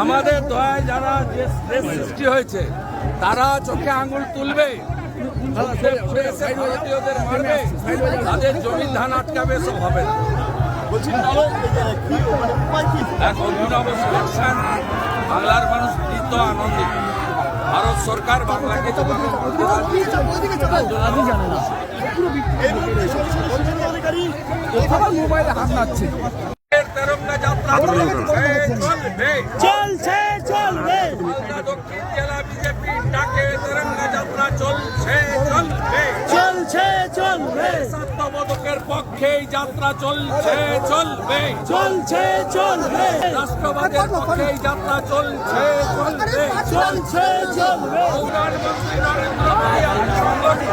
আমাদের দয়ায় যারা যে দেশ সৃষ্টি হয়েছে তারা চোখে আঙুল তুলবে, ভারতীয়দের মারবে, তাদের জমির ধান আটকাবে, সব হবে না। এক অভিনব সিলেকশন, বাংলার মানুষ প্রীত আনন্দিত। ভারত সরকার বাংলাকে মোবাইলে হাত নাচ্ছে। তেরঙ্গা যাত্রা চলবে, চলছে চলবে। মালদা দক্ষিণ জেলা বিজেপি ডাকে তেরঙ্গা যাত্রা চলছে চলবে, চলছে চলবে। সত্যবোধকের পক্ষে এই যাত্রা চলছে চলবে, চলছে চলবে। রাষ্ট্রবাদের পক্ষে এই যাত্রা চলছে চলবে, চলছে চলবে। প্রধানমন্ত্রী নরেন্দ্র মোদী আর সংগঠিত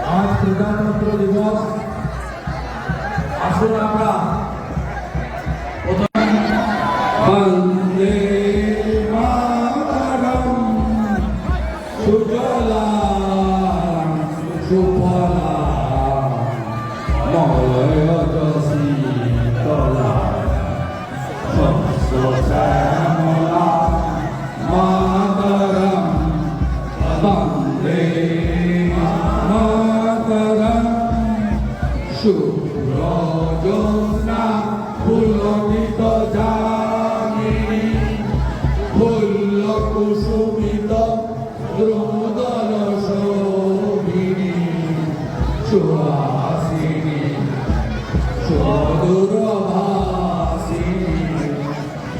आज प्रजातंत्र दिवस আসুন আমরা বন্দে মাতরম সুজলাং সুফলাং মলয়জশীতলাং শস্যশ্যামলাং মাতরম বন্দে মাতরম সুরজোৎস্না ফুলকিত যামিনী ফুল্ল কুসুমিত দ্রুদল শোভিনী সুহাসিনী সুদূরভাসিনী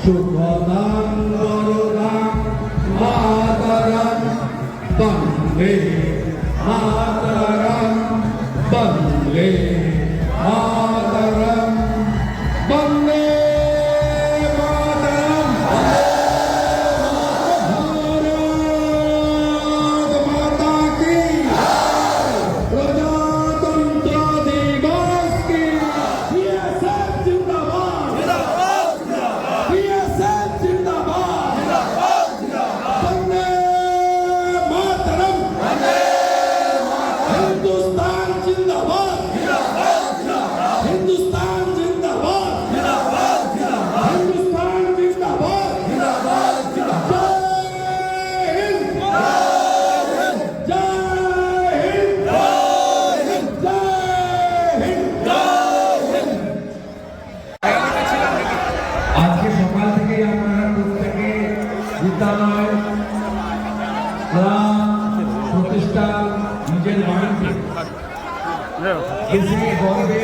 শুভদাং বরদাং মাতরম বন্দে মাতরম বন্দে মাতরম বন্দে মাতরম ভারত মাতা কি প্রজাতন্ত্র দিবস কি বিএসএফ জিন্দাবাদ বিএসএফ জিন্দাবাদ বন্দে মাতরম हिंदुस्तान जिंदाबाद हिंदुस्तान जिंदाबाद हिंदुस्तान जिंदाबाद जय हिंद जय हिंद जय हिंद আজকে সকাল থেকে আপনারা প্রত্যেকে বিদ্যালয় ক্লাব প্রতিষ্ঠান নিজের বাড়িতে দেশে গর্বে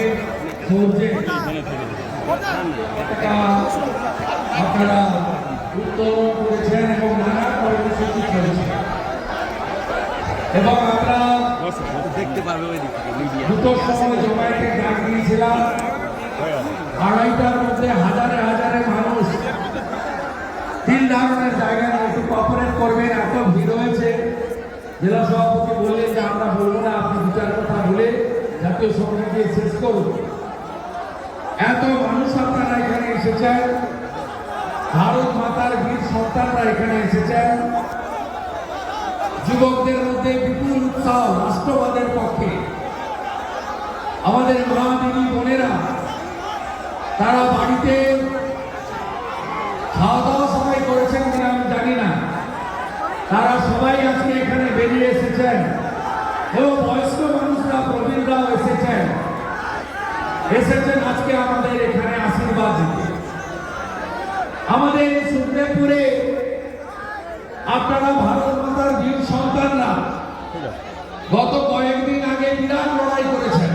সৌর্যে আপনারা উত্তোলন করেছেন এবং নানা কর্মসূচি করেছেন এবং আমরা দেখতে পারবে ওই দিক থেকে মিডিয়া দুটোর সময় জমায়েতে ডাক দিয়েছিলাম 2:30টার মধ্যে হাজারে হাজারে মানুষ 3 ধরনের জায়গায় একটু কোঅপারেট করবেন এত ভিড় হয়েছে জেলা সভাপতি বললেন যে আমরা বলবো না আপনি বিচার কথা বলে জাতীয় সঙ্গীত দিয়ে শেষ করুন এত মানুষ আপনারা এখানে এসেছেন ভারত মাতার বীর সন্তানরা এখানে এসেছেন যুবকদের মধ্যে বিপুল উৎসাহ রাষ্ট্রবাদের পক্ষে আমাদের মা দিদি বোনেরা তারা বাড়িতে খাওয়া দাওয়া সবাই করেছেন কিনা আমি জানি না তারা সবাই আজকে এখানে বেরিয়ে এসেছেন এবং বয়স্ক মানুষরা প্রবীণরাও এসেছেন আজকে আমাদের এখানে আশীর্বাদ দিতে আমাদের সুন্দরপুরে আপনারা ভারত মাতার বীর সন্তানরা গত কয়েকদিন আগে বিরাট লড়াই করেছেন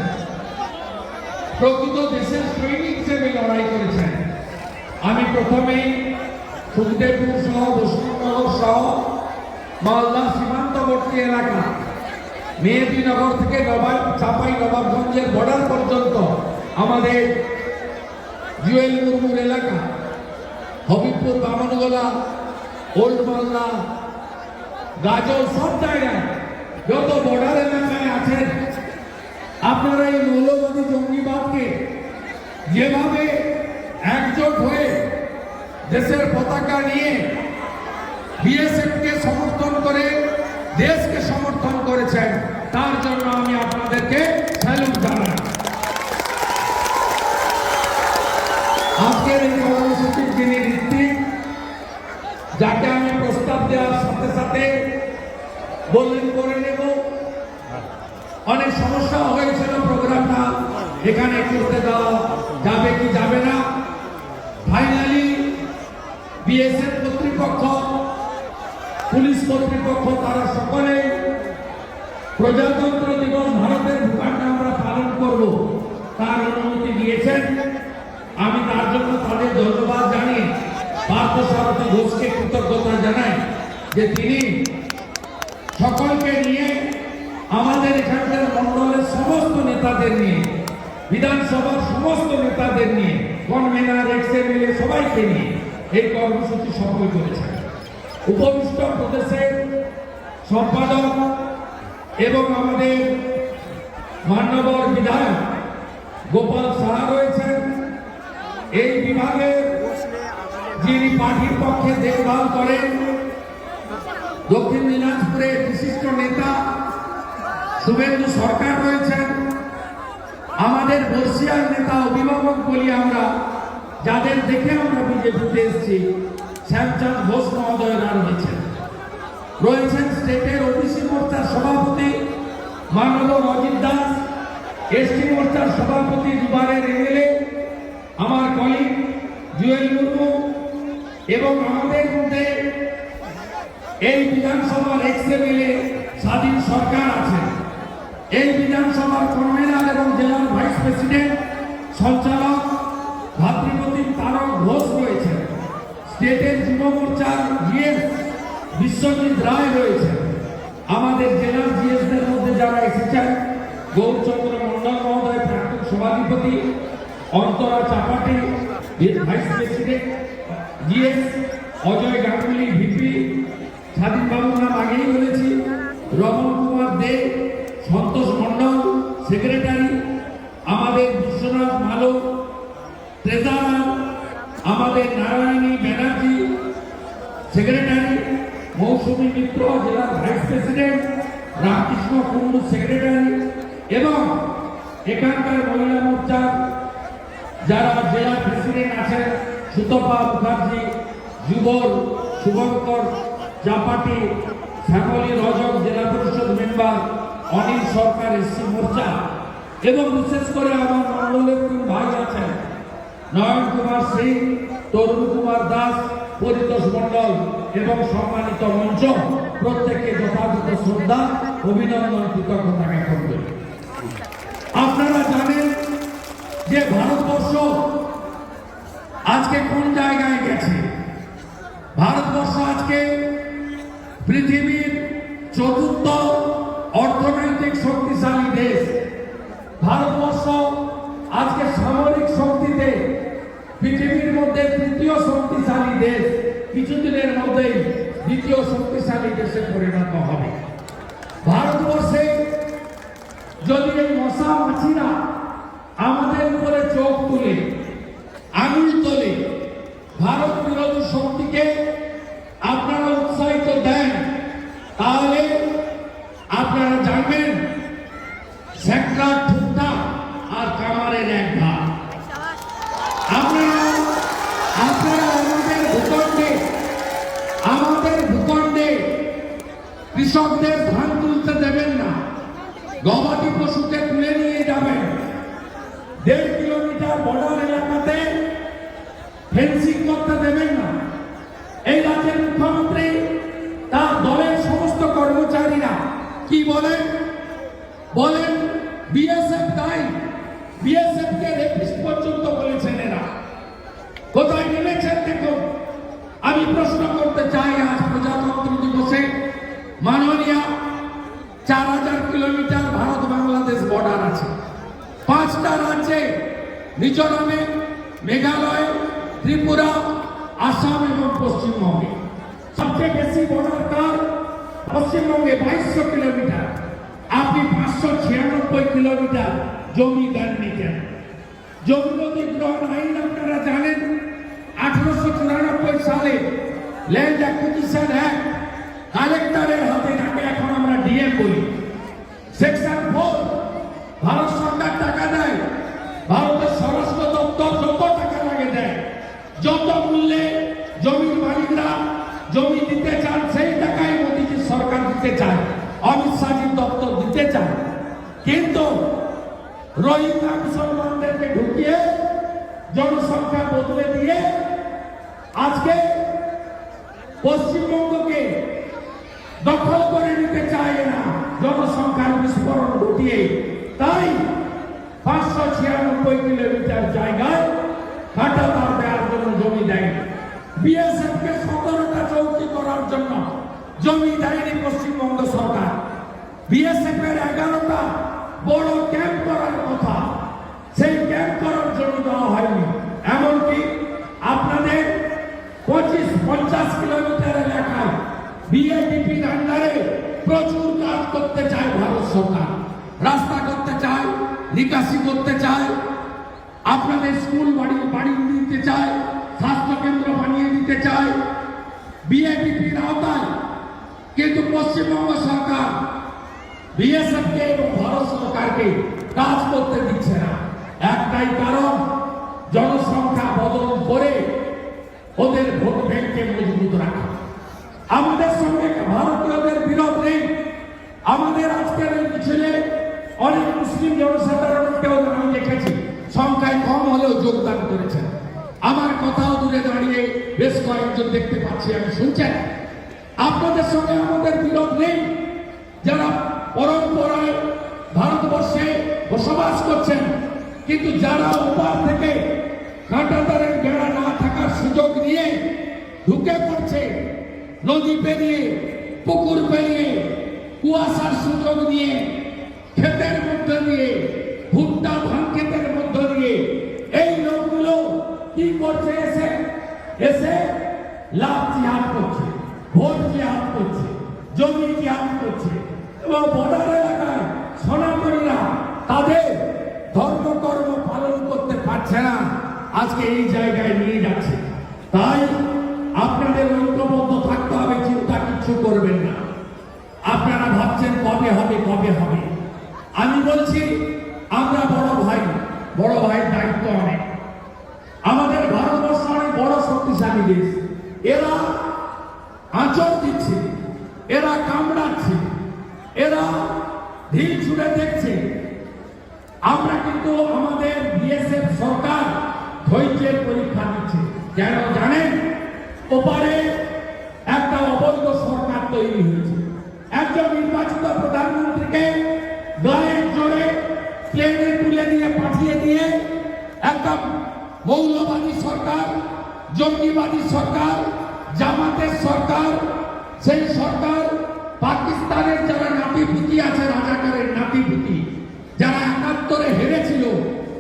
প্রকৃত দেশের সৈনিক হিসেবে লড়াই করেছেন আমি প্রথমেই সুন্দরপুর সহ বসুন্ধরা সহ মালদা সীমান্তবর্তী এলাকা মেহেদিনগর থেকে চাপাই নবাবগঞ্জের বর্ডার পর্যন্ত আমাদের জুয়েল মুরমুর এলাকা হবিবপুর বামনগোলা ওল্ড মালদা গাজল সব জায়গায় যত বর্ডার এলাকায় আছেন আপনারা এই মৌলবাদী জঙ্গিবাদকে যেভাবে একজোট হয়ে দেশের পতাকা নিয়ে বিএসএফ কে সমর্থন করে দেশকে সমর্থন করেছেন, তার জন্য আমি আপনাদেরকে স্যালুট জানাই। আজকের এই কর্মসূচির যিনি ঋত্বিক, যাকে আমি প্রস্তাব দেওয়ার সাথে সাথে বললেন করে নেব, অনেক সমস্যা হয়েছিল প্রোগ্রামটা এখানে করতে দেওয়া যাবে কি যাবে না। ফাইনালি বিএসএফ কর্তৃপক্ষ, পুলিশ কর্তৃপক্ষ তারা সকলে প্রজাতন্ত্র দিবস ভারতের ভূখণ্ডে আমরা পালন করব তার অনুমতি দিয়েছেন। আমি তার জন্য তাদের ধন্যবাদ জানিয়ে পার্থসারথী ঘোষকে কৃতজ্ঞতা জানাই যে তিনি সকলকে নিয়ে, আমাদের এখানকার মন্ডলের সমস্ত নেতাদের নিয়ে, বিধানসভার সমস্ত নেতাদের নিয়ে, কনভেনার এক্সএমএলএ সবাইকে নিয়ে এই কর্মসূচি সফল করেছেন। উপবিষ্ট প্রদেশের সম্পাদক এবং আমাদের মান্যবর বিধায়ক গোপাল সাহা রয়েছেন। এই বিভাগের যিনি পার্টির পক্ষে দেখভাল করেন দক্ষিণ দিনাজপুরের বিশিষ্ট নেতা শুভেন্দু সরকার রয়েছেন। আমাদের বর্ষিয়ার নেতা, অভিভাবক বলি আমরা, যাদের দেখে আমরা বিজেপিতে এসেছি, শ্যামচাঁদ ঘোষ মহোদয়রা রয়েছেন স্টেটের ওবিসি মোর্চার সভাপতি মাননীয় অজিত দাস, এসটি মোর্চার সভাপতি দুবারের এমএলএ আমার কলিগ জুয়েল মুর্মু, এবং আমাদের মধ্যে এই বিধানসভার এক্সএমএলএ স্বাধীন সরকার আছেন। এই বিধানসভার কনভেনার এবং জেলার ভাইস প্রেসিডেন্ট সঞ্চালক ভাতৃপ্রতিম তারক ঘোষ রয়েছেন। স্টেটের যুব মোর্চার জিএস বিশ্বজিৎ রায় রয়েছেন। আমাদের জেলার জিএসদের মধ্যে যারা এসেছেন, গৌরচন্দ্র মন্ডল মহোদয় প্রাক্তন সভাধিপতি, Antara Chapati vice president GS, Ajoy Ganguly VP, Swadhin বাবুর নাম আগেই বলেছি, রমন কুমার দে, সন্তোষ মন্ডল সেক্রেটারি, আমাদের বিশ্বনাথ মালো ট্রেজারার, আমাদের নারায়ণী ব্যানার্জি সেক্রেটারি, মৌসুমী মিত্র জেলার vice president, Ramkrishna Kundu secretary, এবং এখানকার মহিলা মোর্চার যারা জেলা প্রেসিডেন্ট আছেন, সুতপা মুখার্জি, যুবর শুভঙ্কর চাপাটি, শ্যামলী রজক জেলা পরিষদ মেম্বার, অনিল সরকার এসসি মোর্চা, এবং বিশেষ করে আমার মন্ডলের তিন ভাই আছেন, নয়ন কুমার সিং, তরুণ কুমার দাস, পরিতোষ মন্ডল এবং সম্মানিত মঞ্চ, প্রত্যেককে যথাযথ শ্রদ্ধা, অভিনন্দন, কৃতজ্ঞতা জ্ঞাপন করি। আপনারা জানেন যে ভারতবর্ষ আজকে কোন জায়গায় গেছে। ভারতবর্ষ আজকে পৃথিবীর চতুর্থ অর্থনৈতিক শক্তিশালী দেশ। ভারতবর্ষ আজকে সামরিক শক্তিতে পৃথিবীর মধ্যে তৃতীয় শক্তিশালী দেশ, কিছুদিনের মধ্যেই দ্বিতীয় শক্তিশালী দেশে পরিণত হবে। ভারতবর্ষে যদি এই মশা মাছিরা আমাদের উপরে চোখ তুলে, আঙুল তোলে, ভারত বিরোধী শক্তিকে আপনারা উৎসাহিত দেন, তাহলে আপনারা জানবেন সেক্টর ঠুকটা আর কামারের এক ভাগ। আপনারা আমাদের ভূখণ্ডে কৃষকদের ধান তুলতে দেবেন না, গবাদি পশুকে তুলে নিয়ে যাবেন। 1.5 কিলোমিটার বর্ডার এলাকাতে ফেন্সিং করতে দেবেন না। এই রাজ্যের মুখ্যমন্ত্রী তার দলের সমস্ত কর্মচারীরা কি বলেন বিএসএফ দায়ী, বিএসএফ কে রেপিস্ট পর্যন্ত বলেছেন। এরা কোথায় নেমেছেন দেখুন। আমি প্রশ্ন করতে চাই, আজ প্রজাতন্ত্র দিবসে মাননীয় 4000 কিলোমিটার ভারত বাংলাদেশ বর্ডার আছে। 5টা রাজ্যে, মিজোরামে, মেঘালয়, ত্রিপুরা, আসাম এবং পশ্চিমবঙ্গে। সবচেয়ে বেশি বর্ডার কার? পশ্চিমবঙ্গে 2200 কিলোমিটার। আপনি 596 কিলোমিটার জমি দেননি কেন? জমি অধিগ্রহণ আইন আপনারা জানেন 1894 সালে ল্যান্ড অ্যাকুইজিশন অ্যাক্ট কালেক্টরের হাতে, যাকে এখন আমরা ডিএম বলি। সেকশন 4 ভারত সরকার টাকা দেয়, ভারতের স্বরাষ্ট্র দপ্তর যত টাকা লাগে দেয়, যত মূল্যে জমির মালিকরা জমি দিতে চান সেই টাকাই মোদীজি সরকার দিতে চায়, অমিত শাহজির দপ্তর দিতে চায়। কিন্তু রোহিঙ্গা মুসলমানদেরকে ঢুকিয়ে জনসংখ্যা বদলে দিয়ে আজকে পশ্চিমবঙ্গকে দখল করে নিতে চায় না, জনসংখ্যার বিস্ফোরণ ঘটিয়ে। তাই 596 কিলোমিটার জায়গায় কাঁটাতার দেওয়ার জন্য জমি দেয়নি, বিএসএফ কে 17টা চৌকি করার জন্য জমি দেয়নি পশ্চিমবঙ্গ সরকার, বিএসএফ এর 11টা বড় ক্যাম্প করার কথা, সেই ক্যাম্প করার জন্য দেওয়া হয়নি। এমনকি আপনাদের 25-50 কিলোমিটার এলাকায় বিএডিপির আন্ডারে প্রচুর কাজ করতে চায় ভারত সরকার, রাস্তা করতে চায়, নিকাশি করতে চায়, আপনাদের স্কুল বাড়ি দিতে চায়, স্বাস্থ্য কেন্দ্র বানিয়ে দিতে চায় বিএডিপির আওতায়। কিন্তু পশ্চিমবঙ্গ সরকার বিএসএফ কে এবং ভারত সরকারকে কাজ করতে দিচ্ছে না। একটাই কারণ, জনসংখ্যা বদল করে ওদের ভোট ব্যাংককে মজবুত রাখা। আমাদের সঙ্গে ভারতীয়দের বিরোধ নেই। আমাদের আজকের এই মিছিলে অনেক মুসলিম জনসাধারণকেও আমি দেখেছি সংখ্যায় কম হলেও যোগদান করেছেন। আমার কথাও দূরে দাঁড়িয়ে বেশ কয়েকজন দেখতে পাচ্ছি, আমি শুনছেন। আপনাদের সঙ্গে আমাদের বিরোধ নেই। যারা পরম্পরায় ভারতবর্ষে বসবাস করছেন, কিন্তু যারা ওপার থেকে কাঁটাতারের বেড়া না থাকার সুযোগ নিয়ে ঢুকে পড়ছে, নদী পেরিয়ে, পুকুর পেরিয়ে, কুয়াশার সুযোগ নিয়ে, ক্ষেতের মধ্যে দিয়ে, ভুট্টা ধান ক্ষেতের মধ্যে দিয়ে, এই লোকগুলো কি করছে? এসে লাভ জিহাদ করছে, ভোট জিহাদ করছে, জমি জিহাদ করছে, এবং বর্ডার এলাকায় সনাতনীরা তাদের ধর্মকর্ম পালন করতে পারছে না, আজকে এই জায়গায় নিয়ে যাচ্ছে। তাই আপনাদের ঐক্যবদ্ধ থাকতে হবে, চিন্তা কিচ্ছু করবেন না। আপনারা ভাবছেন কবে হবে, কবে হবে। আমি বলছি আমরা বড় ভাইয়ের দায়িত্ব অনেক। আমাদের ভারতবর্ষ অনেক বড় শক্তিশালী দেশ। এরা আঁচড় দিচ্ছে, এরা কামড়াচ্ছে, এরা ঢিল ছুড়ে দেখছে। আমরা কিন্তু আমাদের বিএসএফ সরকার ধৈর্যের পরীক্ষা দিচ্ছে। কেন জানেন? ওপারে একটা অবৈধ সরকার তৈরি হয়েছে। একজন নির্বাচিত প্রধানমন্ত্রীকে গায়ের জোরে প্লেনে তুলে নিয়ে পাঠিয়ে দিয়ে একটা মৌলবাদী সরকার, জঙ্গিবাদী সরকার, জামাতের সরকার, সেই সরকার পাকিস্তানের যারা নাতিপুতি আছে, রাজাকারের নাতিপুতি, যারা 71-এ হেরেছিল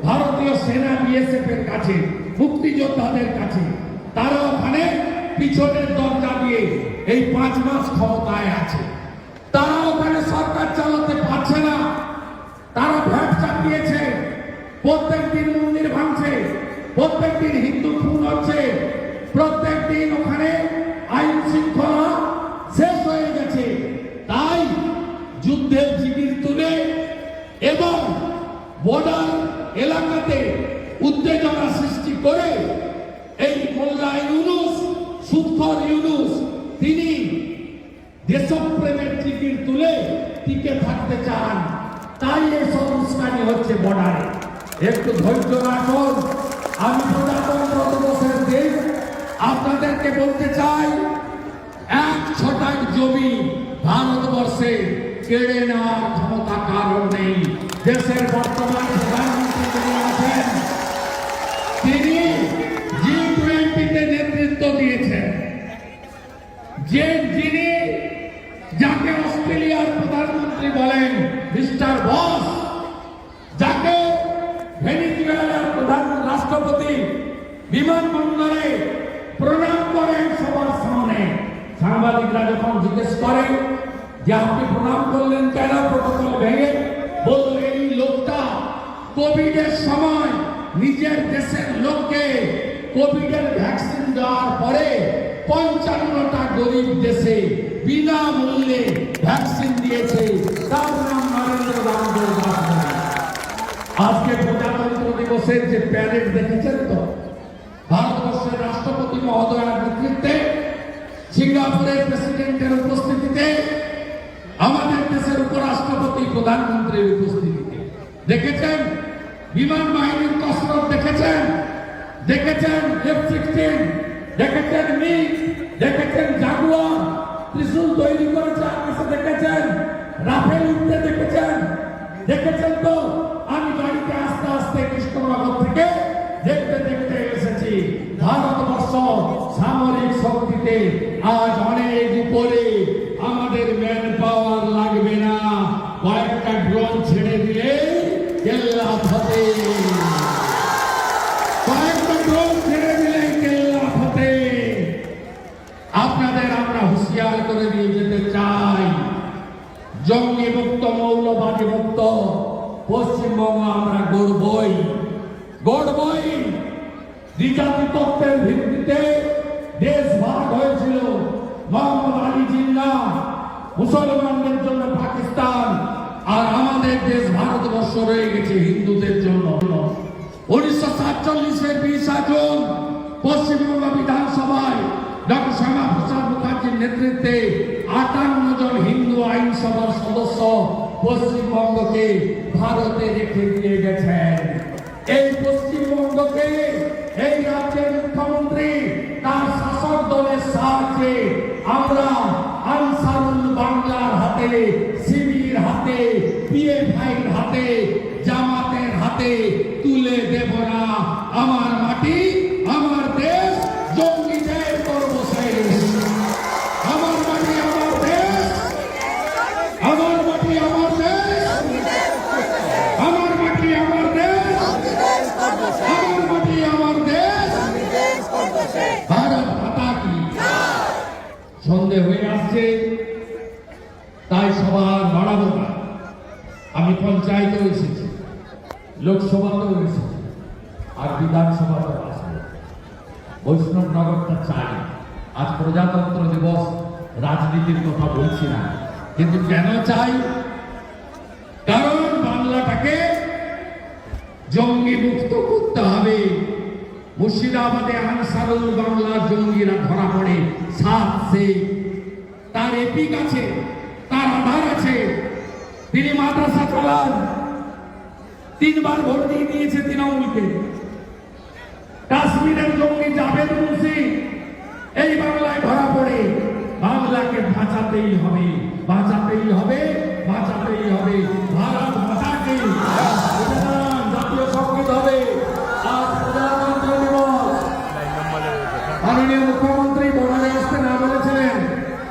ভারতীয় সেনা বিএসএফ এর কাছে, মুক্তিযোদ্ধাদের কাছে, তারা ওখানে পিছনের দরজা দিয়ে এই 5 মাস ক্ষমতায় আছে। তারা ওখানে সরকার চালাতে পারছে না। তারা ভ্যাট চাপিয়েছে, প্রত্যেক দিন মন্দির ভাঙছে, প্রত্যেক দিন হিন্দু খুন হচ্ছে, প্রত্যেক দিন ওখানে আইন শৃঙ্খলা শেষ হয়ে গেছে। তাই যুদ্ধের জিগির তুলে এবং বর্ডার এলাকাতে উত্তেজনা সৃষ্টি করে এই মোল্লা ইউনুস, সুৎখর ইউনুস, তিনি দেশপ্রেমের জিগির তুলে টিকে থাকতে চান। তাই এসব উস্কানি হচ্ছে বর্ডারে। একটু ধৈর্য রাখুন। আমি প্রজাতন্ত্র দিবসের দিন আপনাদেরকে বলতে চাই, 1 ছটাক জমি ভারতবর্ষে কেড়ে নেওয়ার ক্ষমতা কারণ নেই। দেশের বর্তমান প্রধানমন্ত্রী যিনি আছেন, তিনি G20-তে নেতৃত্ব দিয়েছেন। যিনি যাকে অস্ট্রেলিয়ার প্রধানমন্ত্রী বলেন মিস্টার বস, যাকে ভেনিজুয়েলার প্রধান রাষ্ট্রপতি বিমানবন্দরে প্রণাম করেন সবার সামনে। সাংবাদিকরা যখন জিজ্ঞেস করে যে আপনি প্রণাম করলেন কেন, প্রটোকল ভেঙে, বলল এই লোকটা কোভিডের সময় নিজের দেশের লোককে কোভিডের ভ্যাকসিন দেওয়ার পরে 55টা গরিব দেশে বিনামূল্যে ভ্যাকসিন দিয়েছে, তার নাম নরেন্দ্র দামোদর দাস মোদী। আজকে প্রজাতন্ত্র দিবসের যে প্যারেড দেখেছেন তো, ভারতবর্ষের রাষ্ট্রপতি মহোদয়ের নেতৃত্বে, সিঙ্গাপুরের প্রেসিডেন্টের উপস্থিতিতে, আমাদের দেশের উপরাষ্ট্রপতি প্রধানমন্ত্রীর উপস্থিতিতে দেখেছেন বিমান বাহিনীর কসরত, দেখেছেন F-16, দেখেছেন মিগ, দেখেছেন জাগুয়ার, ত্রিশূল তৈরি করেছে আকাশে, দেখেছেন রাফেল উঠতে, দেখেছেন তো। আমি গাড়িতে আস্তে আস্তে কৃষ্ণনগর থেকে দেখতে এসেছি। ভারতবর্ষ সামরিক শক্তিতে আজ অনেক উপরে, আমাদের ম্যান পাওয়ার লাগবে না, কয়েকটা ড্রোন ছেড়ে দিলে কেল্লা ফতে, কয়েকটা ড্রোন ছেড়ে দিলে কেল্লা ফতে। আপনাদের আমরা হুঁশিয়ার করে দিয়ে যেতে চাই, জঙ্গি মুক্ত, মৌলবাদী মুক্ত পশ্চিমবঙ্গ আমরা গড়বই। দ্বিজাতি তত্ত্বের ভিত্তিতে দেশ ভাগ হয়েছিল, মোহাম্মদ আলী জিন্নাহ, মুসলমানদের জন্য পাকিস্তান, আর আমাদের দেশ ভারতবর্ষ রয়ে গেছে হিন্দুদের জন্য। 1947-এর 20 জুন পশ্চিমবঙ্গ বিধানসভায় ডক্টর শ্যামাপ্রসাদ মুখার্জির নেতৃত্বে 58 জন হিন্দু আইনসভার সদস্য পশ্চিমবঙ্গকে ভারতে রেখে দিয়ে গেছেন। এই পশ্চিমবঙ্গকে এই রাজ্যের মুখ্যমন্ত্রী তার শাসক দলের সাহায্যে আমরা আনসারুল বাংলার হাতে, শিবির হাতে, পিএফআইর হাতে, জামাতের হাতে তুলে দেব না। আমার মাটি, আমার দেশ, জঙ্গিদের করব শেষ। আমার মাটি, আমার দেশ, আমার মাটি, আমার দেশ, আমার মাটি, আমার দেশ, আমার মাটি, আমার দেশ। ভারত মাতা কি। সন্ধে হয়ে আসছে, তাই সবার বাড়াবো না। আমি পঞ্চায়েতেও এসেছি, লোকসভাতেও এসেছি, আর বিধানসভাতেও আসবো। বৈষ্ণবনগরটা চাই। আজ প্রজাতন্ত্র দিবস, রাজনীতির কথা বলছি না, কিন্তু কেন চাই? কারণ বাংলাটাকে জঙ্গি মুক্ত করতে হবে। মুর্শিদাবাদে আনসারুল বাংলার জঙ্গিরা ধরা পড়ে 7 শেখ, তার এপিক আছে, তার আধার আছে। তিনি মাদ্রাসা চালান, 3 বার ভোট দিয়ে দিয়েছে তৃণমূলকে। কাশ্মীরের জঙ্গি জাভেদ মুন্সি এই বাংলায় ধরা পড়ে। বাংলাকে বাঁচাতেই হবে, বাঁচাতেই হবে, বাঁচাতেই হবে। ভারত মাতা কি। জাতীয় সঙ্গীত হবে। আজ প্রজাতন্ত্র দিবস। মাননীয় মুখ্যমন্ত্রী বর্ডারে আসতে না বলেছিলেন,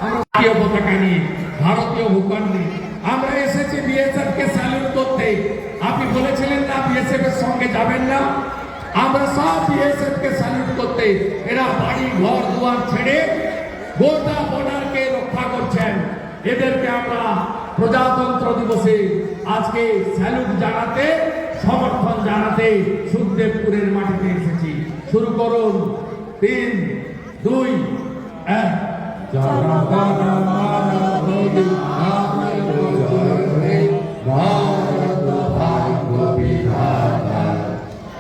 আমরা জাতীয় পতাকা নিয়ে, ভারতীয় ভূখণ্ড নিয়ে আমরা এসেছি বিএসএফ কে স্যালুট করতে। আপনি বলেছিলেন না বিএসএফ এর সঙ্গে যাবেন না? আমরা সব বিএসএফ কে স্যালুট করতে। এরা বাড়ি ঘর দুয়ার ছেড়ে গোটা বর্ডারকে রক্ষা করছেন। এদেরকে আমরা প্রজাতন্ত্র দিবসে আজকে স্যালুট জানাতে, সমর্থন জানাতে সুখদেবপুরের মাটিতে এসেছি। শুরু করুন, 3, 2, 1।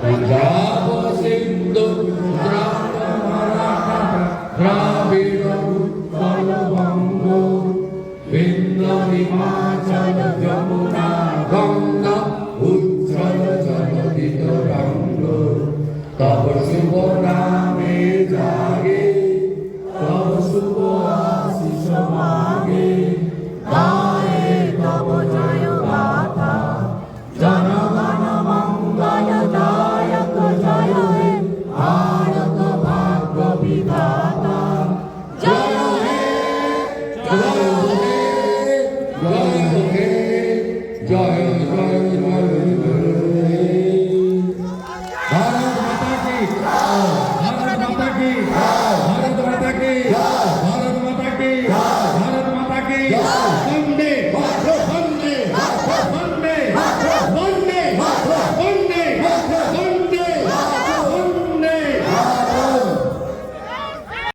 पंजाब सिंधु माराठा द्राविड़ उत्कल बंग विंध्य हिमाचल यमुना गंगा उज्जवल जलधि तरंग तब शुभ नामे जागे तब शुभ आशीष मागे गाए तब जय गाथा जनगण मंगलदायक जय हे भारत भाग्य विधाता जय हे जय हे जय हे जय जय जय भारत माता की, भारत माता की, भारत माता की, भारत माता की, भारत माता की।